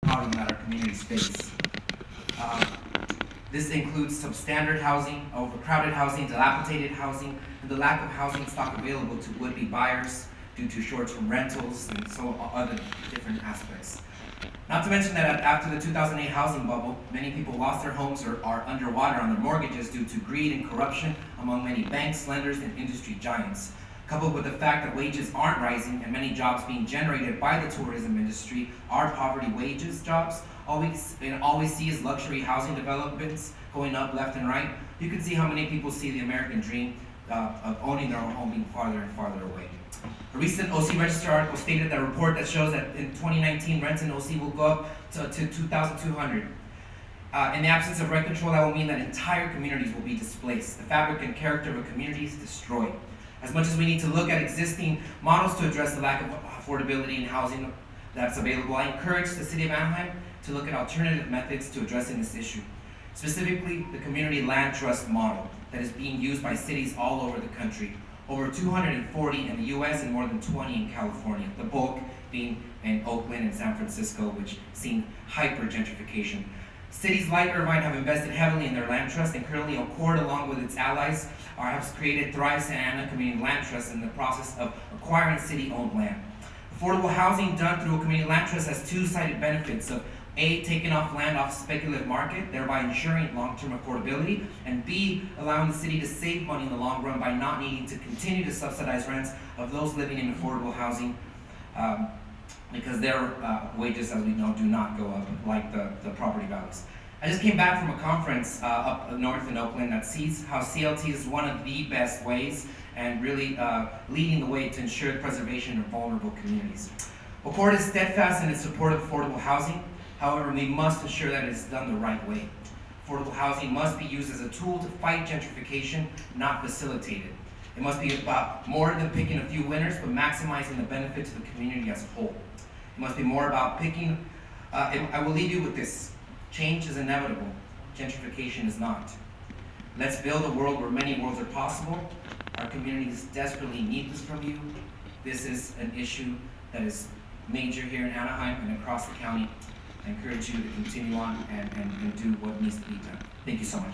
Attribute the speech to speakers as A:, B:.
A: problem that our communities face. This includes substandard housing, overcrowded housing, dilapidated housing, and the lack of housing stock available to would-be buyers due to short-term rentals and so other different aspects. Not to mention that after the 2008 housing bubble, many people lost their homes or are underwater on their mortgages due to greed and corruption among many banks, lenders, and industry giants. Coupled with the fact that wages aren't rising and many jobs being generated by the tourism industry are poverty wages jobs, all we see is luxury housing developments going up left and right. You can see how many people see the American dream of owning their own home being farther and farther away. A recent OC Register article stated that a report that shows that in 2019 rents in OC will go up to 2,200. In the absence of rent control, that will mean that entire communities will be displaced. The fabric and character of a community is destroyed. As much as we need to look at existing models to address the lack of affordability in housing that's available, I encourage the City of Anaheim to look at alternative methods to addressing this issue. Specifically, the community land trust model that is being used by cities all over the country. Over 240 in the US and more than 20 in California, the bulk being in Oakland and San Francisco, which seen hyper gentrification. Cities like Irvine have invested heavily in their land trust, and currently Accord, along with its allies, has created Thrive Santa Ana Community Land Trust in the process of acquiring city-owned land. Affordable housing done through a community land trust has two-sided benefits of A, taking off land off speculative market, thereby ensuring long-term affordability, and B, allowing the city to save money in the long run by not needing to continue to subsidize rents of those living in affordable housing because their wages, as we know, do not go up like the property values. I just came back from a conference up north in Oakland that sees how CLT is one of the best ways and really leading the way to ensure the preservation of vulnerable communities. Accord is steadfast in its support of affordable housing. However, we must ensure that it is done the right way. Affordable housing must be used as a tool to fight gentrification, not facilitate it. It must be about more than picking a few winners, but maximizing the benefit to the community as a whole. It must be more about picking, I will leave you with this. Change is inevitable, gentrification is not. Let's build a world where many worlds are possible. Our communities desperately need this from you. This is an issue that is major here in Anaheim and across the county. I encourage you to continue on and do what needs to be done. Thank you so much.